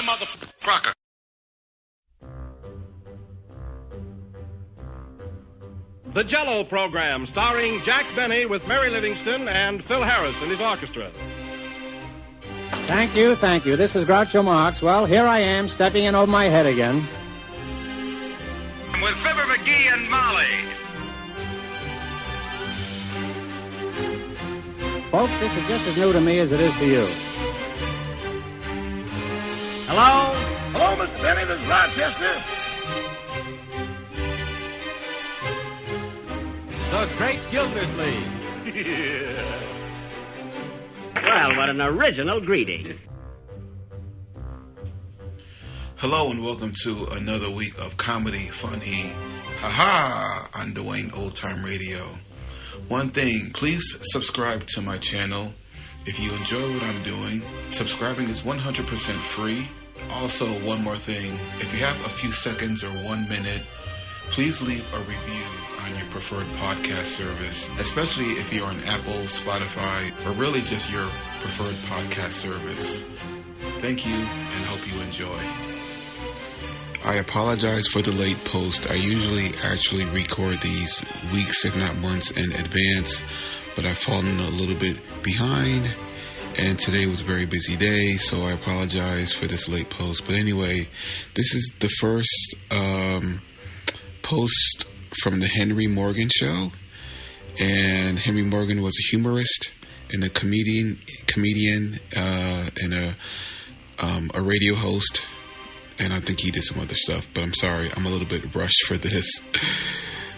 motherfucker. The Jell-O Program, starring Jack Benny with Mary Livingston and Phil Harris and his orchestra. Thank you. This is Groucho Marx. Well, here I am, stepping in over my head again. With Fibber McGee and Molly. Folks, this is just as new to me as it is to you. Hello? Hello, Mr. Benny, this is Rochester. The Great Gildersleeve. Well, what an original greeting. Hello and welcome to another week of comedy, funny, haha, on Dwayne Old Time Radio. One thing, please subscribe to my channel. If you enjoy what I'm doing, subscribing is 100% free. Also, one more thing, if you have a few seconds or 1 minute, please leave a review on your preferred podcast service, especially if you're on Apple, Spotify, or really just your preferred podcast service. Thank you and hope you enjoy. I apologize for the late post. I usually actually record these weeks, if not months, in advance, but I've fallen a little bit behind, and today was a very busy day, so I apologize for this late post. But anyway, this is the first post from the Henry Morgan Show, and Henry Morgan was a humorist and a comedian and a radio host, and I think he did some other stuff, but I'm sorry, I'm a little bit rushed for this.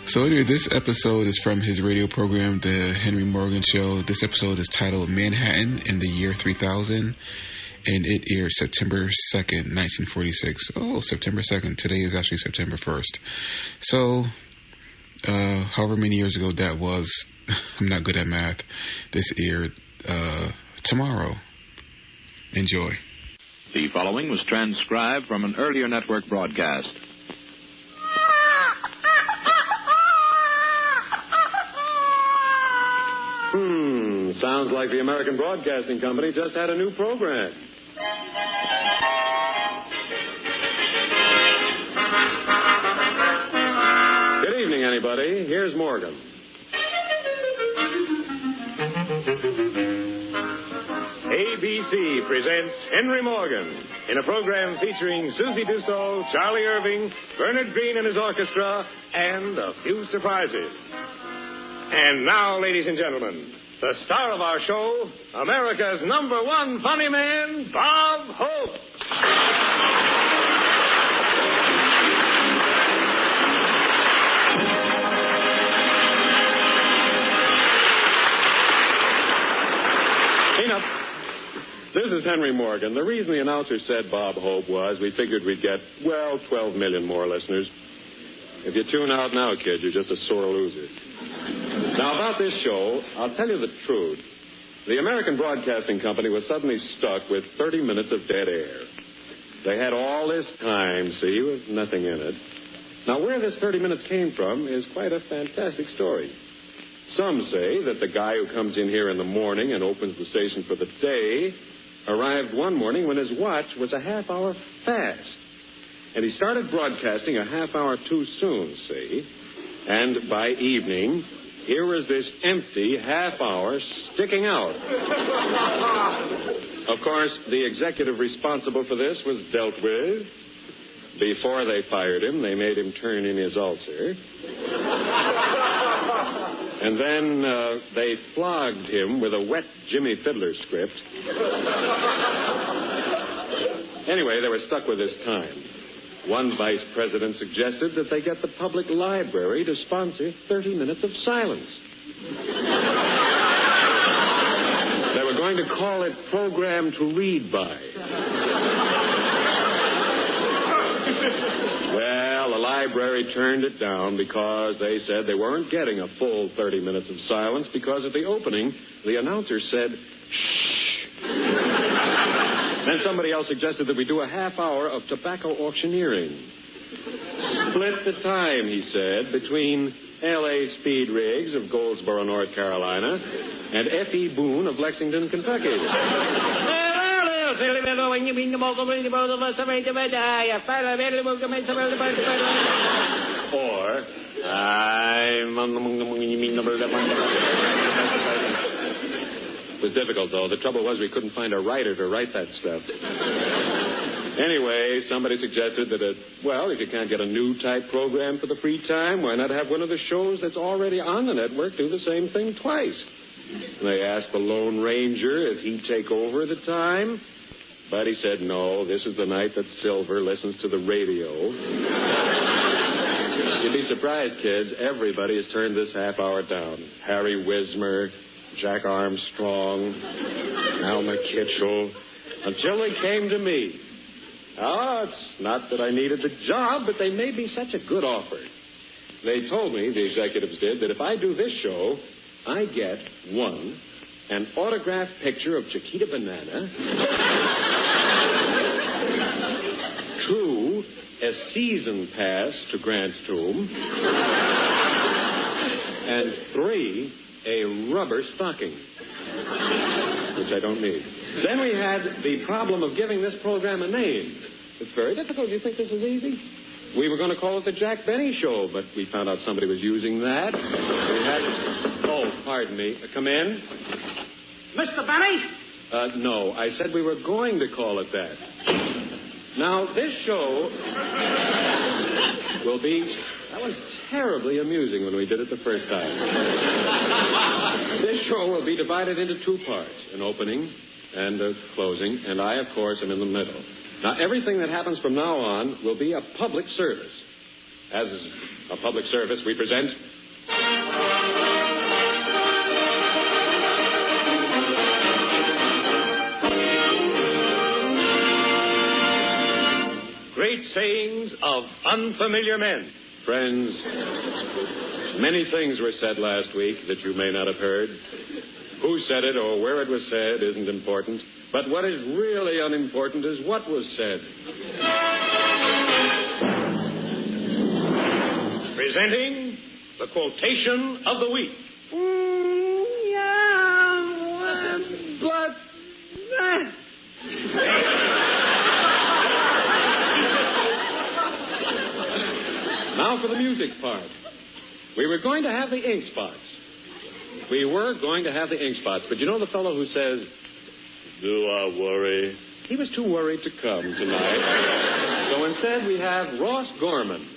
So anyway, this episode is from his radio program, The Henry Morgan Show. This episode is titled Manhattan in the Year 3000, and it aired September 2nd, 1946. Oh, September 2nd. Today is actually September 1st. So, however many years ago that was, I'm not good at math. This aired tomorrow. Enjoy. The following was transcribed from an earlier network broadcast. Sounds like the American Broadcasting Company just had a new program. Good evening, anybody. Here's Morgan. ABC presents Henry Morgan in a program featuring Susie Dusseau, Charlie Irving, Bernard Green and his orchestra, and a few surprises. And now, ladies and gentlemen, the star of our show, America's #1 funny man, Bob Hope. This is Henry Morgan. The reason the announcer said Bob Hope was we figured we'd get, 12 million more listeners. If you tune out now, kid, you're just a sore loser. Now, about this show, I'll tell you the truth. The American Broadcasting Company was suddenly stuck with 30 minutes of dead air. They had all this time, see, with nothing in it. Now, where this 30 minutes came from is quite a fantastic story. Some say that the guy who comes in here in the morning and opens the station for the day arrived one morning when his watch was a half hour fast. And he started broadcasting a half hour too soon, see? And by evening, here was this empty half hour sticking out. Of course, the executive responsible for this was dealt with. Before they fired him, they made him turn in his ulcer. And then they flogged him with a wet Jimmy Fiddler script. Anyway, they were stuck with this time. One vice president suggested that they get the public library to sponsor 30 minutes of silence. They were going to call it Program to Read By. Well, the library turned it down because they said they weren't getting a full 30 minutes of silence because at the opening, the announcer said, shh. Then somebody else suggested that we do a half hour of tobacco auctioneering. Split the time, he said, between L.A. Speed Riggs of Goldsboro, North Carolina, and F.E. Boone of Lexington, Kentucky. There it is, Or, it was difficult, though. The trouble was we couldn't find a writer to write that stuff. Anyway, somebody suggested that, if you can't get a new type program for the free time, why not have one of the shows that's already on the network do the same thing twice? And they asked the Lone Ranger if he'd take over the time, but he said no, this is the night that Silver listens to the radio. You'd be surprised, kids. Everybody has turned this half hour down. Harry Wismer, Jack Armstrong, Alma Kitchell, until they came to me. Oh, it's not that I needed the job, but they made me such a good offer. They told me, the executives did, that if I do this show, I get, 1, an autographed picture of Chiquita Banana, 2, a season pass to Grant's Tomb, and 3, a rubber stocking, which I don't need. Then we had the problem of giving this program a name. It's very difficult. You think this is easy? We were going to call it the Jack Benny Show, but we found out somebody was using that. We had... Oh, pardon me. Come in. Mr. Benny? No, I said we were going to call it that. Now, this show will be... That was terribly amusing when we did it the first time. This show will be divided into 2 parts, an opening and a closing, and I, of course, am in the middle. Now, everything that happens from now on will be a public service. As a public service, we present... Great sayings of unfamiliar men. Friends, many things were said last week that you may not have heard. Who said it or where it was said isn't important. But what is really unimportant is what was said. Presenting the quotation of the week. Now for the music part. We were going to have the ink spots. But you know the fellow who says, "Do I worry?" He was too worried to come tonight. So instead we have Ross Gorman.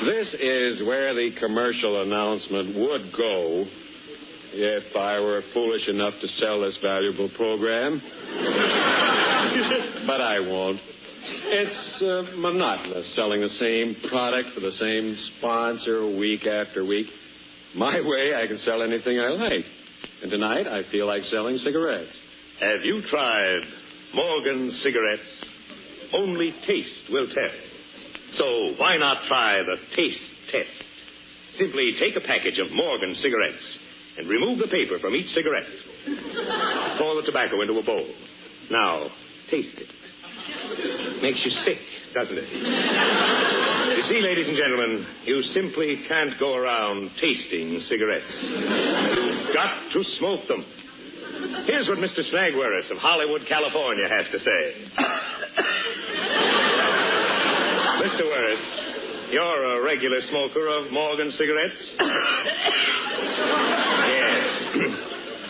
This is where the commercial announcement would go if I were foolish enough to sell this valuable program. But I won't. It's monotonous selling the same product for the same sponsor week after week. My way, I can sell anything I like. And tonight, I feel like selling cigarettes. Have you tried Morgan cigarettes? Only taste will tell. So why not try the taste test? Simply take a package of Morgan cigarettes and remove the paper from each cigarette. Pour the tobacco into a bowl. Now, taste it. Makes you sick, doesn't it? You see, ladies and gentlemen, you simply can't go around tasting cigarettes. You've got to smoke them. Here's what Mr. Snagwaris of Hollywood, California has to say. Mr. Waris, you're a regular smoker of Morgan cigarettes? Yes.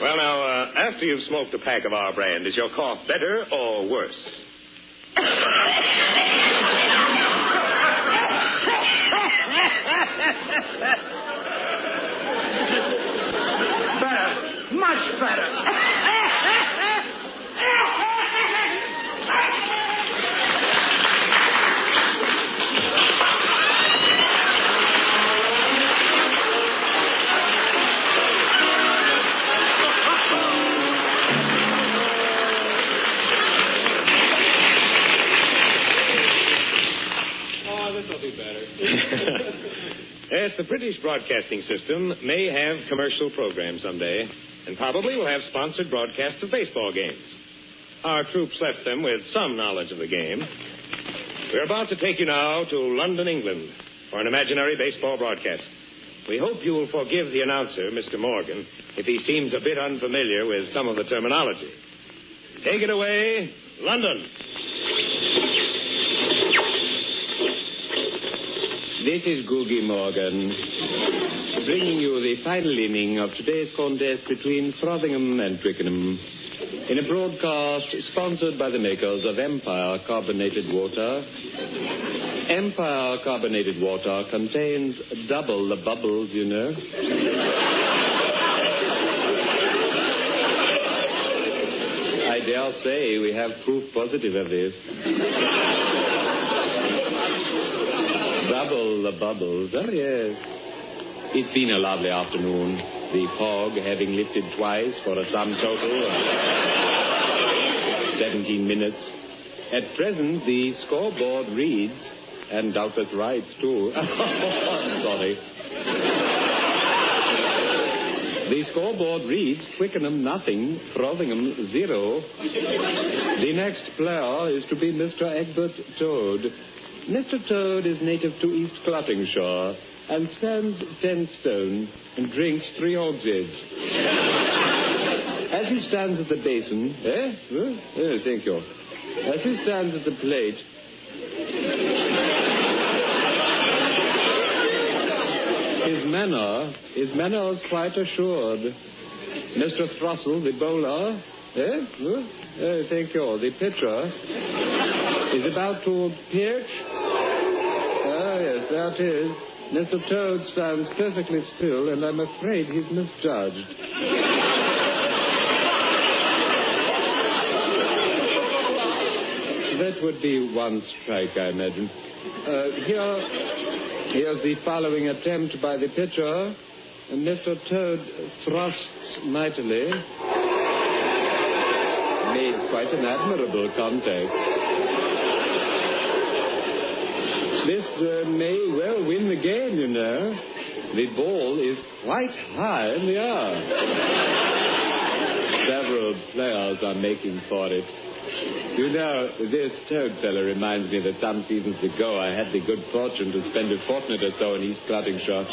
Well, now, after you've smoked a pack of our brand, is your cough better or worse? Better. Much better. Yes, the British Broadcasting System may have commercial programs someday, and probably will have sponsored broadcasts of baseball games. Our troops left them with some knowledge of the game. We're about to take you now to London, England, for an imaginary baseball broadcast. We hope you will forgive the announcer, Mr. Morgan, if he seems a bit unfamiliar with some of the terminology. Take it away, London. This is Googie Morgan, bringing you the final inning of today's contest between Frothingham and Twickenham, in a broadcast sponsored by the makers of Empire Carbonated Water. Empire Carbonated Water contains double the bubbles, you know. I dare say we have proof positive of this. Double the bubbles. Oh, yes. It's been a lovely afternoon. The fog having lifted twice for a sum total of 17 minutes. At present, the scoreboard reads, and doubtless writes, too. Sorry. The scoreboard reads, Twickenham nothing, Frothingham 0. The next player is to be Mr. Egbert Toad. Mr. Toad is native to East Clottingshire and stands 10 stone and drinks 3 hogsheads. As he stands at the basin... thank you. As he stands at the plate... His manner is quite assured. Mr. Thrussell, the bowler... thank you. The pitcher is about to pitch... yes, that is. Mr. Toad stands perfectly still, and I'm afraid he's misjudged. That would be one strike, I imagine. Here's the following attempt by the pitcher, and Mr. Toad thrusts mightily. Made quite an admirable contact. This may well win the game, you know. The ball is quite high in the air. Several players are making for it. You know, this Toad fellow reminds me that some seasons ago I had the good fortune to spend a fortnight or so in East Clottingshire.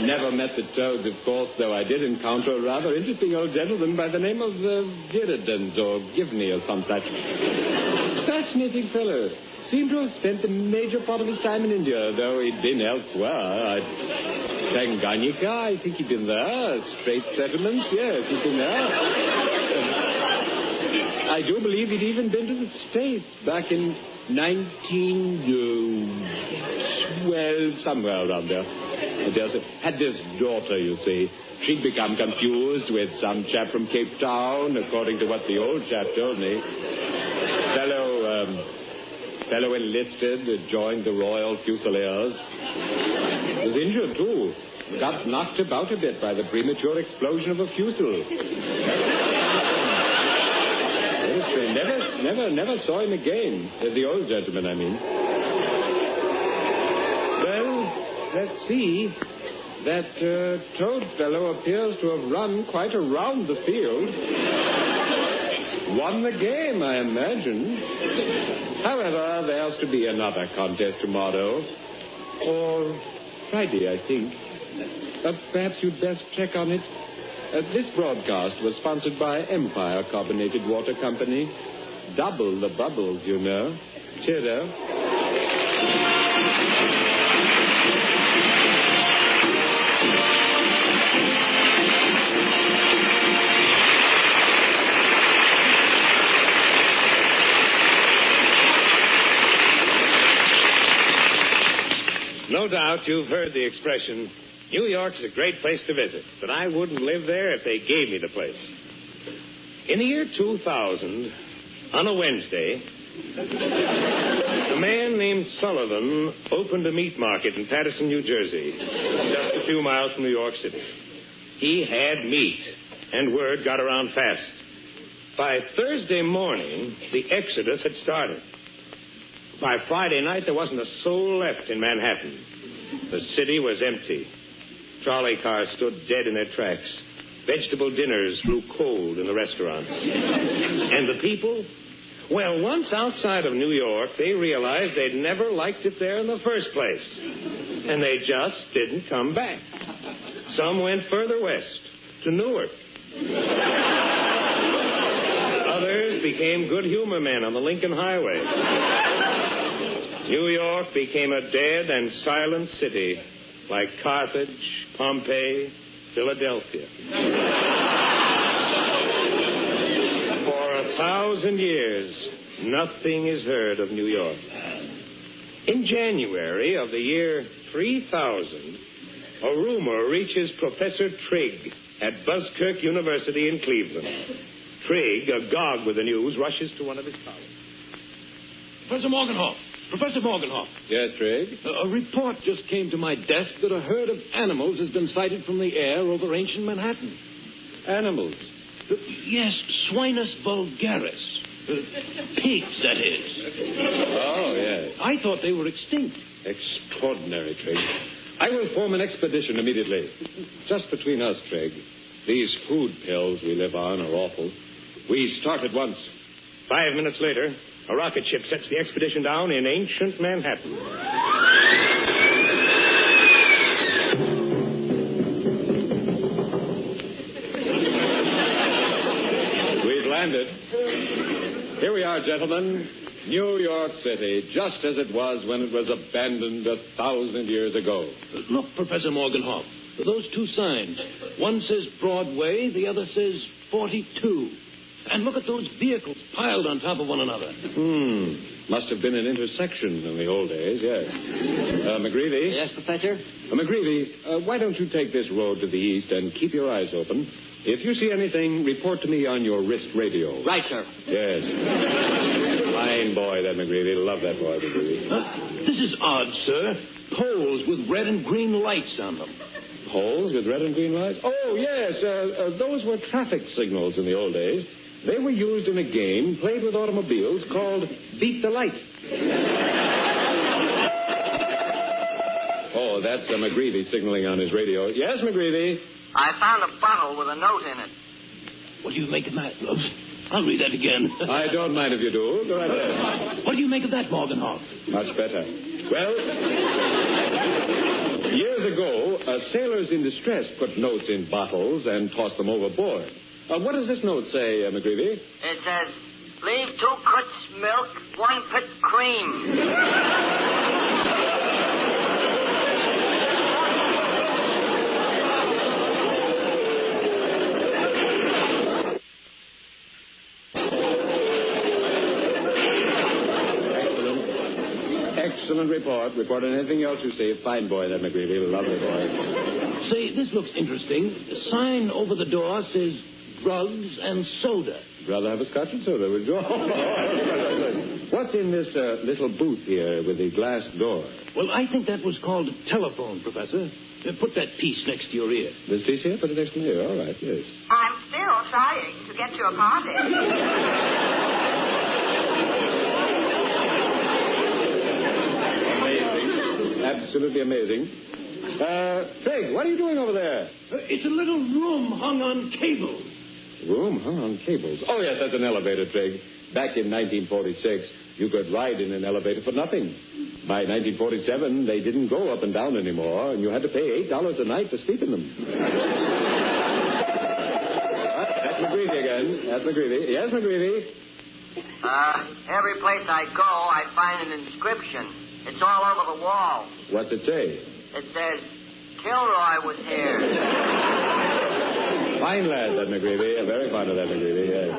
Never met the Toads, of course, though I did encounter a rather interesting old gentleman by the name of Viridans or Givney or some such. Fascinating fellow. Seemed to have spent the major part of his time in India, though he'd been elsewhere. Tanganyika, I think he'd been there. Strait settlements, yes, he'd been there. I do believe he'd even been to the States back in 1912, somewhere around there. Had this daughter, you see. She'd become confused with some chap from Cape Town, according to what the old chap told me. Fellow enlisted, joined the Royal Fusiliers. Was injured, too. Got knocked about a bit by the premature explosion of a fusel. Never saw him again. The old gentleman, I mean. Well, let's see. That Toad fellow appears to have run quite around the field. Won the game, I imagine. However, there's to be another contest tomorrow. Or Friday, I think. Perhaps you'd best check on it. This broadcast was sponsored by Empire Carbonated Water Company. Double the bubbles, you know. Cheerio. No doubt you've heard the expression, New York's a great place to visit, but I wouldn't live there if they gave me the place. In the year 2000, on a Wednesday, a man named Sullivan opened a meat market in Paterson, New Jersey, just a few miles from New York City. He had meat, and word got around fast. By Thursday morning, the exodus had started. By Friday night, there wasn't a soul left in Manhattan. The city was empty. Trolley cars stood dead in their tracks. Vegetable dinners grew cold in the restaurants. And the people? Well, once outside of New York, they realized they'd never liked it there in the first place. And they just didn't come back. Some went further west, to Newark. Others became good humor men on the Lincoln Highway. New York became a dead and silent city, like Carthage, Pompeii, Philadelphia. For 1,000 years, nothing is heard of New York. In January of the year 3000, a rumor reaches Professor Trigg at Buzzkirk University in Cleveland. Trigg, agog with the news, rushes to one of his colleagues. Professor Morgenhoff. Professor Morgenhoff. Yes, Trigg? A report just came to my desk that a herd of animals has been sighted from the air over ancient Manhattan. Animals? Yes, Swinus vulgaris. Pigs, that is. Oh, yes. I thought they were extinct. Extraordinary, Trigg. I will form an expedition immediately. Just between us, Trigg. These food pills we live on are awful. We start at once. 5 minutes later, a rocket ship sets the expedition down in ancient Manhattan. We've landed. Here we are, gentlemen. New York City, just as it was when it was abandoned 1,000 years ago. Look, Professor Morgenhoff, those two signs. One says Broadway, the other says 42. And look at those vehicles piled on top of one another. Must have been an intersection in the old days, yes. McGreevy? Yes, Professor? McGreevy, why don't you take this road to the east and keep your eyes open? If you see anything, report to me on your wrist radio. Right, sir. Yes. Fine boy, that McGreevy. Love that boy, McGreevy. This is odd, sir. Poles with red and green lights on them. Poles with red and green lights? Oh, yes. Those were traffic signals in the old days. They were used in a game played with automobiles called Beat the Light. Oh, that's McGreevy signaling on his radio. Yes, McGreevy? I found a bottle with a note in it. What do you make of that? I'll read that again. I don't mind if you do. Go right ahead. What do you make of that, Morgenhoff? Much better. Well, years ago, sailors in distress put notes in bottles and tossed them overboard. What does this note say, McGreevy? It says, leave 2 cuts milk, 1 pit cream. Excellent report. Report on anything else you see. Fine boy, that McGreevy. Lovely boy. Say, this looks interesting. The sign over the door says drugs and soda. Rather have a scotch and soda, would you? What's in this little booth here with the glass door? Well, I think that was called a telephone, Professor. Put that piece next to your ear. This piece here? Put it next to my ear. All right, yes. I'm still trying to get to a party. Absolutely amazing. Craig, what are you doing over there? It's a little room hung on cables. Room hung on cables? Oh, yes, that's an elevator, Craig. Back in 1946, you could ride in an elevator for nothing. By 1947, they didn't go up and down anymore, and you had to pay $8 a night to sleep in them. That's McGreevy again. That's McGreevy. Yes, McGreevy? Every place I go, I find an inscription. It's all over the wall. What's it say? It says, Kilroy was here. Fine lad, that McGreevy. I'm very fond of that McGreevy, yes.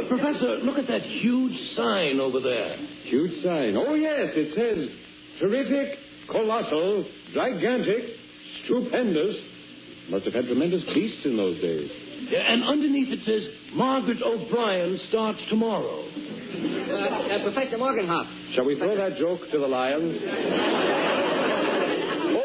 Professor, look at that huge sign over there. Huge sign? Oh, yes. It says, terrific, colossal, gigantic, stupendous. Must have had tremendous beasts in those days. Yeah, and underneath it says, Margaret O'Brien starts tomorrow. Professor Morgenhoff. Shall we throw that joke to the lions?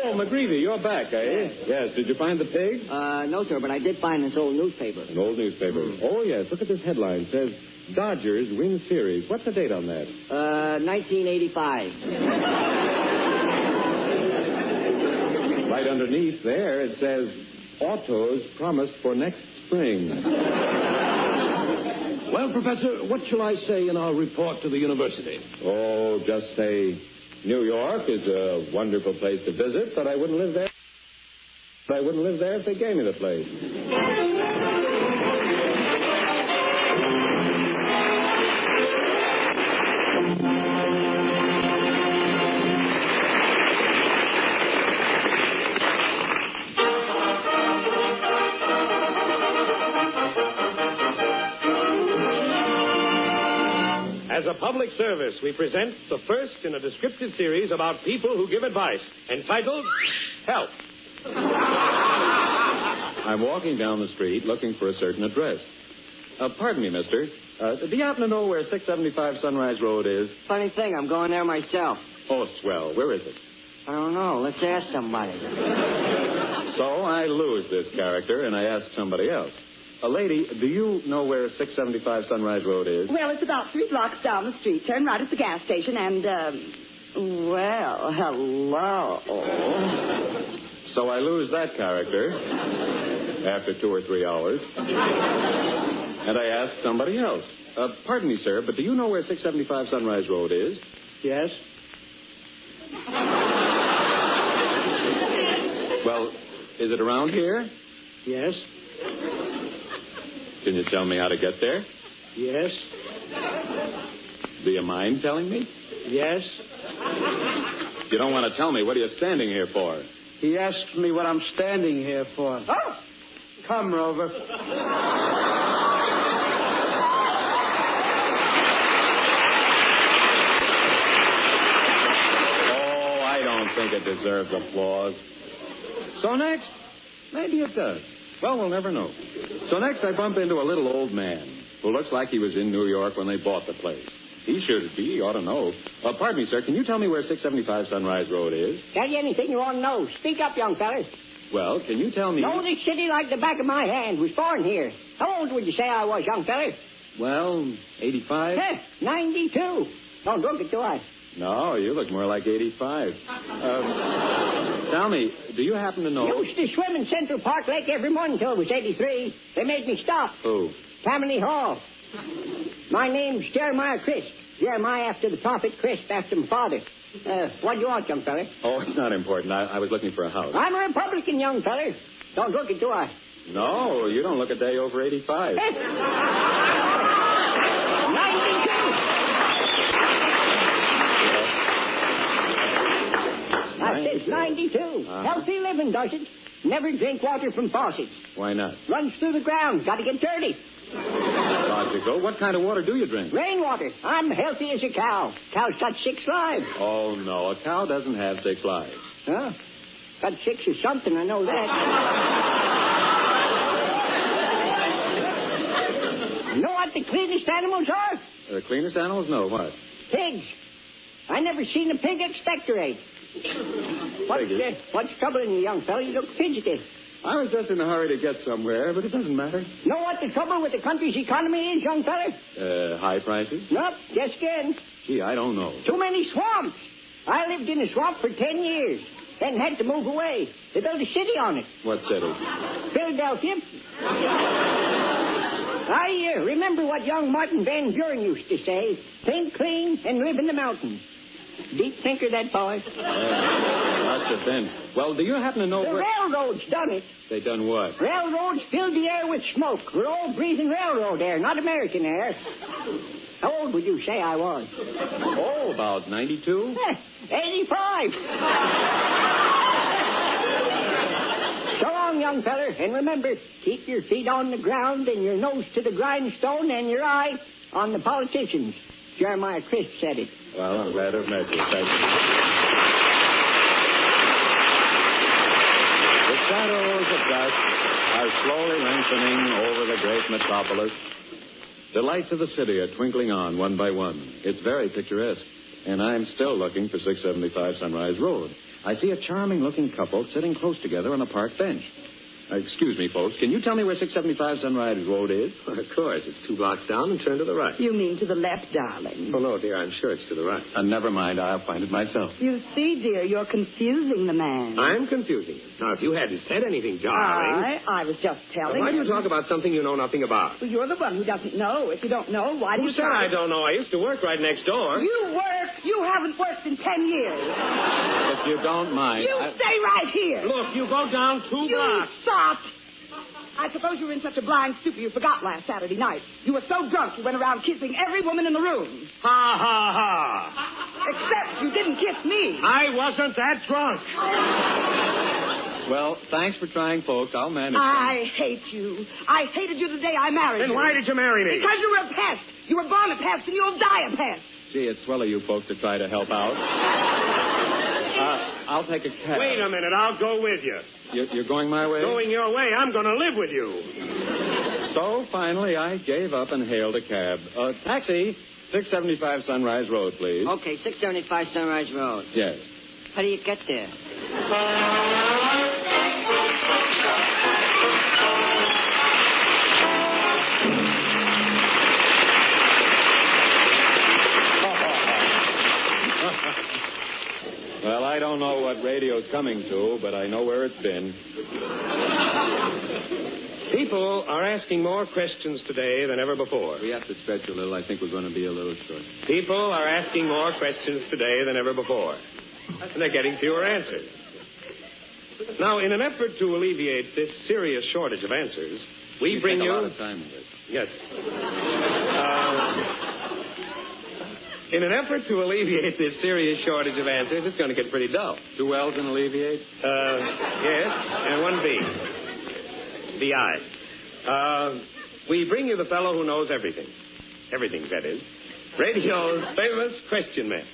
Oh, McGreevy, you're back, eh? Yes. Did you find the pig? No, sir, but I did find this old newspaper. An old newspaper. Oh, yes. Look at this headline. It says, Dodgers win series. What's the date on that? 1985. Right underneath there, it says, autos promised for next spring. Well, Professor, what shall I say in our report to the university? Oh, just say, New York is a wonderful place to visit, but I wouldn't live there. I wouldn't live there if they gave me the place. As a public service, we present the first in a descriptive series about people who give advice, entitled Help. I'm walking down the street looking for a certain address. Pardon me, mister. Do you happen to know where 675 Sunrise Road is? Funny thing, I'm going there myself. Oh, swell. Where is it? I don't know. Let's ask somebody. So I lose this character, and I ask somebody else. Lady, do you know where 675 Sunrise Road is? Well, it's about 3 blocks down the street. Turn right at the gas station and, well, hello. So I lose that character after 2 or 3 hours. And I ask somebody else. Pardon me, sir, but do you know where 675 Sunrise Road is? Yes? Well, is it around here? Yes? Can you tell me how to get there? Yes? Do you mind telling me? Yes? You don't want to tell me. What are you standing here for? He asked me what I'm standing here for. Oh! Come, Rover. Oh, I don't think it deserves applause. So next, maybe it does. Well, we'll never know. So next, I bump into a little old man who looks like he was in New York when they bought the place. He should be. He ought to know. Pardon me, sir. Can you tell me where 675 Sunrise Road is? Tell you anything you want to know. Speak up, young fellas. Well, can you tell me... Know this city like the back of my hand. Was born here. How old would you say I was, young fellas? Well, 85? 92. Don't look it, do I? No, you look more like 85. Tell me, do you happen to know... Used to swim in Central Park Lake every morning until I was 83. They made me stop. Who? Tammany Hall. My name's Jeremiah Crisp. Jeremiah after the prophet, Crisp after my father. What do you want, young fella? Oh, it's not important. I was looking for a house. I'm a Republican, young fella. Don't look it, do I? No, you don't look a day over 85. 92. I said 92. Healthy living, does it? Never drink water from faucets. Why not? Runs through the ground. Got to get dirty. Logical. What kind of water do you drink? Rainwater. I'm healthy as a cow. Cow's got 6 lives. Oh, no. A cow doesn't have 6 lives. Huh? Got 6 or something, I know that. You know what the cleanest animals are? The cleanest animals? No, what? Pigs. I never seen a pig expectorate. What's troubling you, young fellow? You look fidgety. I was just in a hurry to get somewhere, but it doesn't matter. Know what the trouble with the country's economy is, young fella? High prices? Nope, just again. Gee, I don't know. Too many swamps. I lived in a swamp for 10 years, then had to move away. They built a city on it. What city? Philadelphia. I remember what young Martin Van Buren used to say. Think clean and live in the mountains. Deep thinker, that boy. Must have been. Well, do you happen to know the where... railroads done it. They done what? Railroads filled the air with smoke. We're all breathing railroad air, not American air. How old would you say I was? Oh, about 92? 85. So long, young feller. And remember, keep your feet on the ground and your nose to the grindstone and your eye on the politicians. Jeremiah Crisp said it. Well, I'm glad to have met you. Thank you. The shadows of dusk are slowly lengthening over the great metropolis. The lights of the city are twinkling on one by one. It's very picturesque. And I'm still looking for 675 Sunrise Road. I see a charming-looking couple sitting close together on a park bench. Excuse me, folks. Can you tell me where 675 Sunrise Road is? Well, of course. It's 2 blocks down and turn to the right. You mean to the left, darling? Oh, no, dear. I'm sure it's to the right. Never mind. I'll find it myself. You see, dear, you're confusing the man. I'm confusing him. Now, if you hadn't said anything, darling... I was just telling Why do you him. talk about something you know nothing about? Well, you're the one who doesn't know. If you don't know, why do Who you said try? I don't know? I used to work right next door. You work? You haven't worked in 10 years. If you don't mind... You stay right here. Look, you go down 2 You blocks. stop. I suppose you were in such a blind stupor you forgot last Saturday night. You were so drunk you went around kissing every woman in the room. Ha, ha, ha. Except you didn't kiss me. I wasn't that drunk. Well, thanks for trying, folks. I'll manage. I hate you. I hated you the day I married you. Then why did you marry me? Because you were a pest. You were born a pest and you'll die a pest. Gee, it's swell of you folks to try to help out. I'll take a cab. Wait a minute. I'll go with you. You're going my way? Going your way. I'm going to live with you. So, finally, I gave up and hailed a cab. Taxi, 675 Sunrise Road, please. Okay, 675 Sunrise Road. Yes. How do you get there? Well, I don't know what radio's coming to, but I know where it's been. People are asking more questions today than ever before. We have to stretch a little. I think we're going to be a little short. People are asking more questions today than ever before. And they're getting fewer answers. Now, in an effort to alleviate this serious shortage of answers, we bring take you... a lot of time with it. Yes. In an effort to alleviate this serious shortage of answers, it's going to get pretty dull. 2 L's and alleviate? Yes, and 1 B. B-I. We bring you the fellow who knows everything. Everything, that is. Radio's famous question man.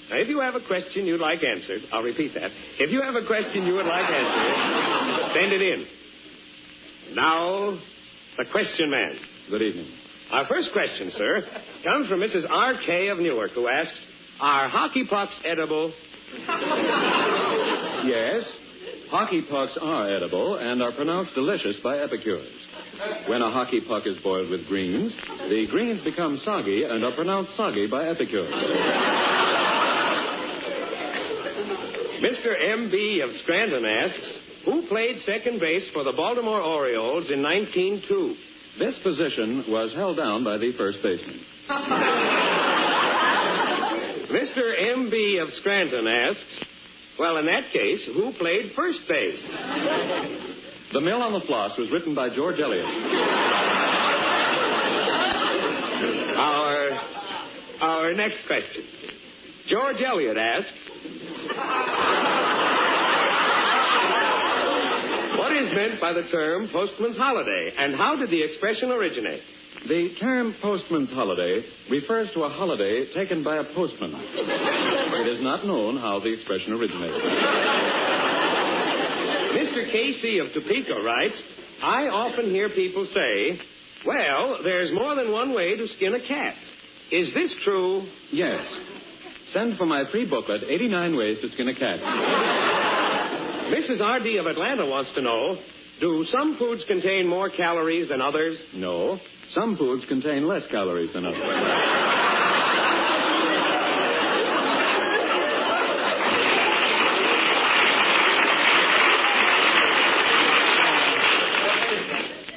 Now, if you have a question you'd like answered, I'll repeat that. If you have a question you would like answered, send it in. Now, the question man. Good evening. Our first question, sir, comes from Mrs. R.K. of Newark, who asks, are hockey pucks edible? Yes. Hockey pucks are edible and are pronounced delicious by epicures. When a hockey puck is boiled with greens, the greens become soggy and are pronounced soggy by epicures. Mr. M.B. of Scranton asks, who played second base for the Baltimore Orioles in 1902? This position was held down by the first baseman. Mr. M.B. of Scranton asks, well, in that case, who played first base? The Mill on the Floss was written by George Eliot. Our next question. George Eliot asks, what is meant by the term postman's holiday, and how did the expression originate? The term postman's holiday refers to a holiday taken by a postman. It is not known how the expression originated. Mr. Casey of Topeka writes, I often hear people say, well, there's more than one way to skin a cat. Is this true? Yes. Send for my free booklet, 89 Ways to Skin a Cat. Mrs. R.D. of Atlanta wants to know, do some foods contain more calories than others? No. Some foods contain less calories than others.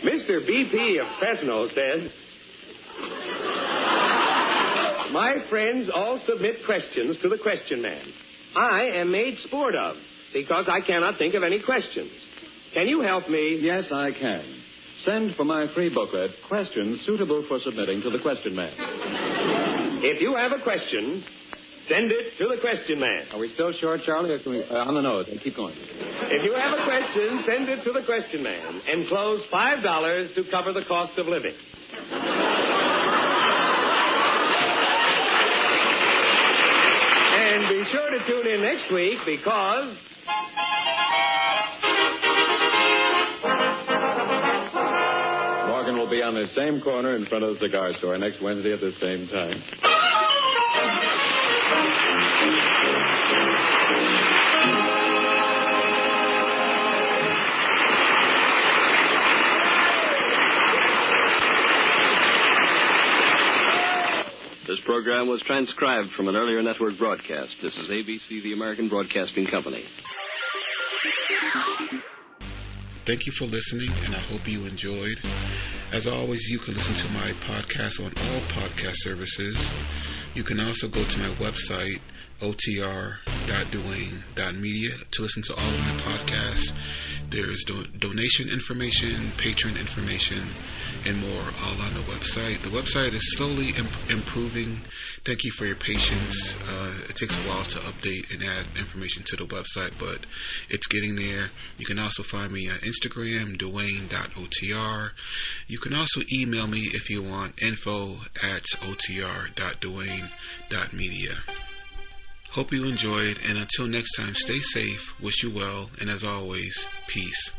Mr. B.P. of Fresno says, my friends all submit questions to the question man. I am made sport of because I cannot think of any questions. Can you help me? Yes, I can. Send for my free booklet, questions suitable for submitting to the question man. If you have a question, send it to the question man. Are we still short, Charlie? Or can we, on the nose. Keep going. If you have a question, send it to the question man. Enclose $5 to cover the cost of living. And be sure to tune in next week because... Morgan will be on the same corner in front of the cigar store next Wednesday at the same time. program was transcribed from an earlier network broadcast. This is ABC, the American Broadcasting Company. Thank you for listening, and I hope you enjoyed. As always, you can listen to my podcast on all podcast services. You can also go to my website, otr.duane.media, to listen to all of my podcasts. There's donation information, patron information, and more all on the website. The website is slowly improving. Thank you for your patience. It takes a while to update and add information to the website, but it's getting there. You can also find me on Instagram, duane.otr. You can also email me if you want, info@otr.duane.media. Hope you enjoyed, and until next time, stay safe, wish you well, and as always, peace.